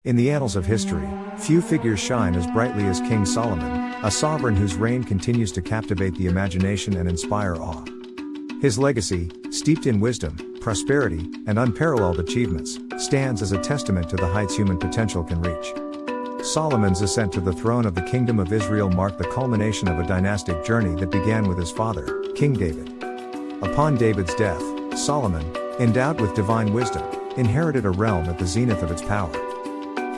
In the annals of history, few figures shine as brightly as King Solomon, a sovereign whose reign continues to captivate the imagination and inspire awe. His legacy, steeped in wisdom, prosperity, and unparalleled achievements, stands as a testament to the heights human potential can reach. Solomon's ascent to the throne of the Kingdom of Israel marked the culmination of a dynastic journey that began with his father, King David. Upon David's death, Solomon, endowed with divine wisdom, inherited a realm at the zenith of its power.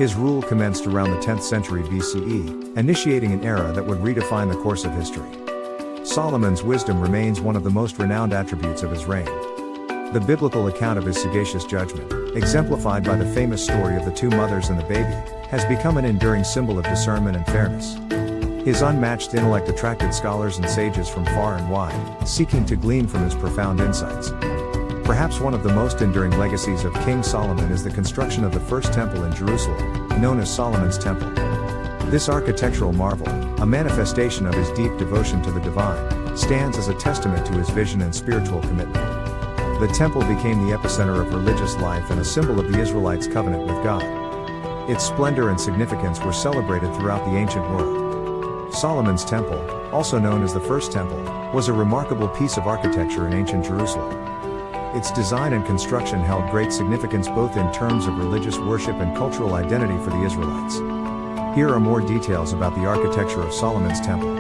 His rule commenced around the 10th century BCE, initiating an era that would redefine the course of history. Solomon's wisdom remains one of the most renowned attributes of his reign. The biblical account of his sagacious judgment, exemplified by the famous story of the two mothers and the baby, has become an enduring symbol of discernment and fairness. His unmatched intellect attracted scholars and sages from far and wide, seeking to glean from his profound insights. Perhaps one of the most enduring legacies of King Solomon is the construction of the first temple in Jerusalem, known as Solomon's Temple. This architectural marvel, a manifestation of his deep devotion to the divine, stands as a testament to his vision and spiritual commitment. The temple became the epicenter of religious life and a symbol of the Israelites' covenant with God. Its splendor and significance were celebrated throughout the ancient world. Solomon's Temple, also known as the First Temple, was a remarkable piece of architecture in ancient Jerusalem. Its design and construction held great significance both in terms of religious worship and cultural identity for the Israelites. Here are more details about the architecture of Solomon's Temple.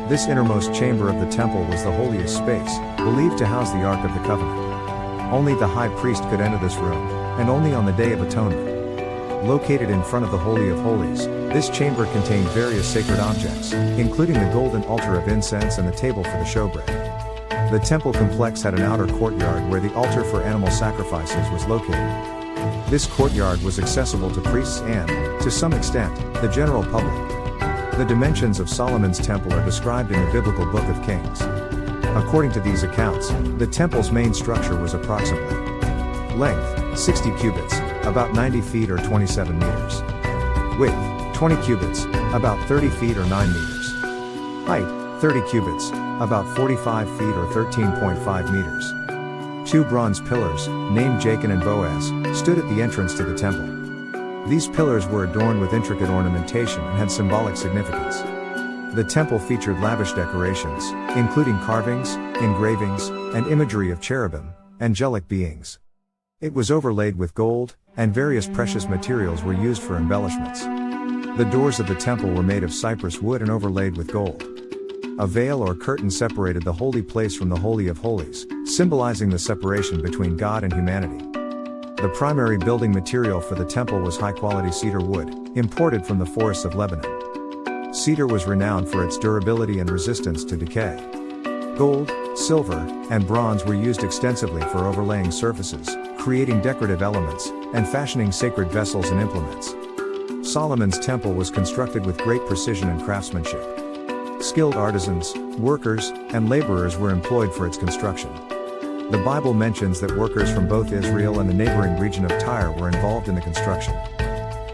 This innermost chamber of the temple was the holiest space, believed to house the Ark of the Covenant. Only the high priest could enter this room, and only on the Day of Atonement. Located in front of the Holy of Holies, this chamber contained various sacred objects, including the golden altar of incense and the table for the showbread. The temple complex had an outer courtyard where the altar for animal sacrifices was located. This courtyard was accessible to priests and, to some extent, the general public. The dimensions of Solomon's temple are described in the biblical Book of Kings. According to these accounts, the temple's main structure was approximately length, 60 cubits, about 90 feet or 27 meters. Width, 20 cubits, about 30 feet or 9 meters. Height, 30 cubits, about 45 feet or 13.5 meters. Two bronze pillars, named Jachin and Boaz, stood at the entrance to the temple. These pillars were adorned with intricate ornamentation and had symbolic significance. The temple featured lavish decorations, including carvings, engravings, and imagery of cherubim, angelic beings. It was overlaid with gold, and various precious materials were used for embellishments. The doors of the temple were made of cypress wood and overlaid with gold. A veil or curtain separated the holy place from the Holy of Holies, symbolizing the separation between God and humanity. The primary building material for the temple was high-quality cedar wood, imported from the forests of Lebanon. Cedar was renowned for its durability and resistance to decay. Gold, silver, and bronze were used extensively for overlaying surfaces, creating decorative elements, and fashioning sacred vessels and implements. Solomon's temple was constructed with great precision and craftsmanship. Skilled artisans, workers, and laborers were employed for its construction. The Bible mentions that workers from both Israel and the neighboring region of Tyre were involved in the construction.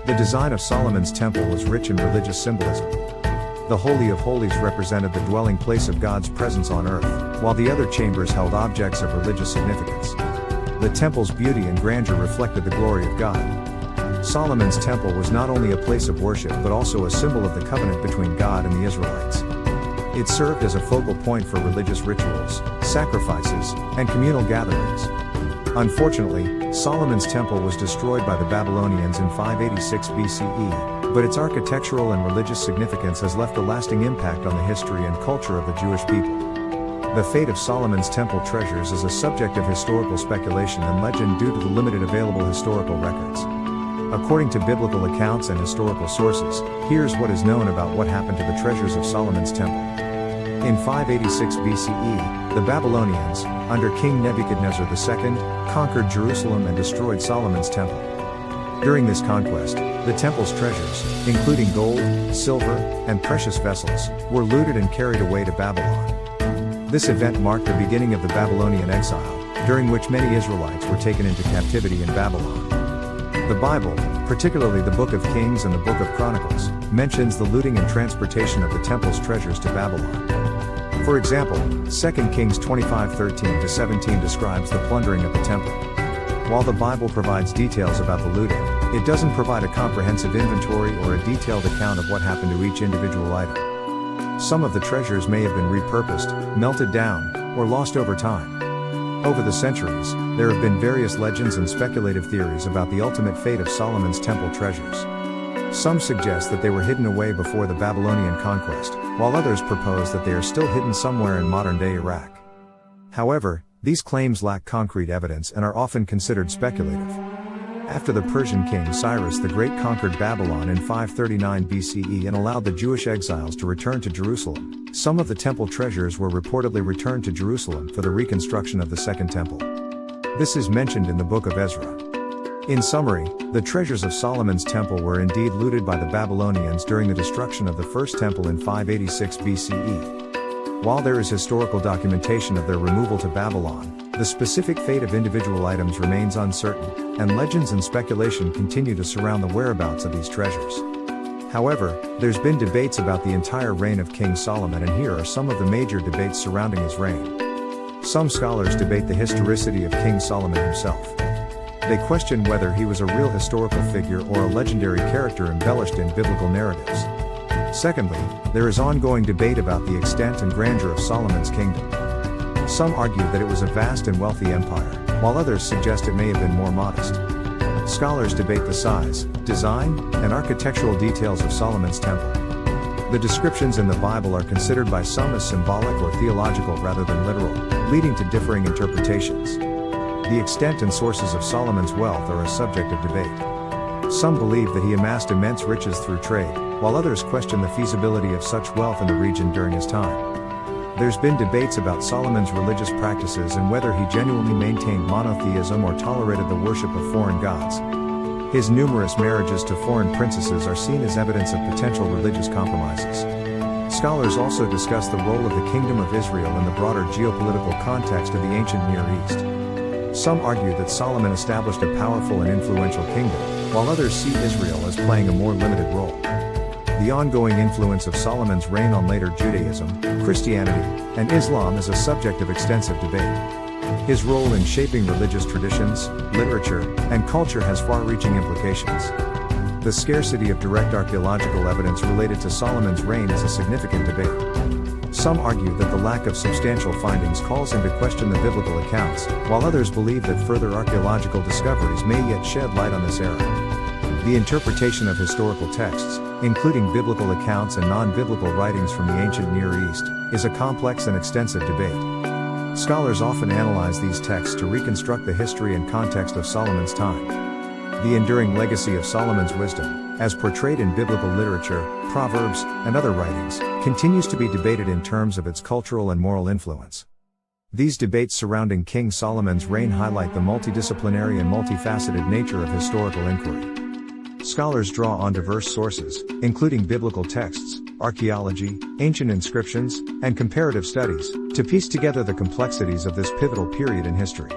The design of Solomon's temple was rich in religious symbolism. The Holy of Holies represented the dwelling place of God's presence on earth, while the other chambers held objects of religious significance. The temple's beauty and grandeur reflected the glory of God. Solomon's temple was not only a place of worship but also a symbol of the covenant between God and the Israelites. It served as a focal point for religious rituals, sacrifices, and communal gatherings. Unfortunately, Solomon's temple was destroyed by the Babylonians in 586 BCE, but its architectural and religious significance has left a lasting impact on the history and culture of the Jewish people. The fate of Solomon's temple treasures is a subject of historical speculation and legend due to the limited available historical records. According to biblical accounts and historical sources, here's what is known about what happened to the treasures of Solomon's temple. In 586 BCE, the Babylonians, under King Nebuchadnezzar II, conquered Jerusalem and destroyed Solomon's temple. During this conquest, the temple's treasures, including gold, silver, and precious vessels, were looted and carried away to Babylon. This event marked the beginning of the Babylonian exile, during which many Israelites were taken into captivity in Babylon. The Bible, particularly the Book of Kings and the Book of Chronicles, mentions the looting and transportation of the temple's treasures to Babylon. For example, 2 Kings 25:13-17 describes the plundering of the temple. While the Bible provides details about the looting, It doesn't provide a comprehensive inventory or a detailed account of what happened to each individual item. Some of the treasures may have been repurposed, melted down, or lost over time. Over the centuries, there have been various legends and speculative theories about the ultimate fate of Solomon's temple treasures. Some suggest that they were hidden away before the Babylonian conquest, while others propose that they are still hidden somewhere in modern-day Iraq. However, these claims lack concrete evidence and are often considered speculative. After the Persian king Cyrus the Great conquered Babylon in 539 BCE and allowed the Jewish exiles to return to Jerusalem, some of the temple treasures were reportedly returned to Jerusalem for the reconstruction of the Second Temple. This is mentioned in the Book of Ezra. In summary, the treasures of Solomon's temple were indeed looted by the Babylonians during the destruction of the First Temple in 586 BCE. While there is historical documentation of their removal to Babylon, the specific fate of individual items remains uncertain, and legends and speculation continue to surround the whereabouts of these treasures. However, there's been debates about the entire reign of King Solomon, and here are some of the major debates surrounding his reign. Some scholars debate the historicity of King Solomon himself. They question whether he was a real historical figure or a legendary character embellished in biblical narratives. Secondly, there is ongoing debate about the extent and grandeur of Solomon's kingdom. Some argue that it was a vast and wealthy empire, while others suggest it may have been more modest. Scholars debate the size, design, and architectural details of Solomon's temple. The descriptions in the Bible are considered by some as symbolic or theological rather than literal, leading to differing interpretations. The extent and sources of Solomon's wealth are a subject of debate. Some believe that he amassed immense riches through trade, while others question the feasibility of such wealth in the region during his time. There's been debates about Solomon's religious practices and whether he genuinely maintained monotheism or tolerated the worship of foreign gods. His numerous marriages to foreign princesses are seen as evidence of potential religious compromises. Scholars also discuss the role of the Kingdom of Israel in the broader geopolitical context of the ancient Near East. Some argue that Solomon established a powerful and influential kingdom, while others see Israel as playing a more limited role. The ongoing influence of Solomon's reign on later Judaism, Christianity, and Islam is a subject of extensive debate. His role in shaping religious traditions, literature, and culture has far-reaching implications. The scarcity of direct archaeological evidence related to Solomon's reign is a significant debate. Some argue that the lack of substantial findings calls into question the biblical accounts, while others believe that further archaeological discoveries may yet shed light on this era. The interpretation of historical texts, including biblical accounts and non-biblical writings from the ancient Near East, is a complex and extensive debate. Scholars often analyze these texts to reconstruct the history and context of Solomon's time. The enduring legacy of Solomon's wisdom, as portrayed in biblical literature, Proverbs, and other writings, continues to be debated in terms of its cultural and moral influence. These debates surrounding King Solomon's reign highlight the multidisciplinary and multifaceted nature of historical inquiry. Scholars draw on diverse sources, including biblical texts, archaeology, ancient inscriptions, and comparative studies, to piece together the complexities of this pivotal period in history.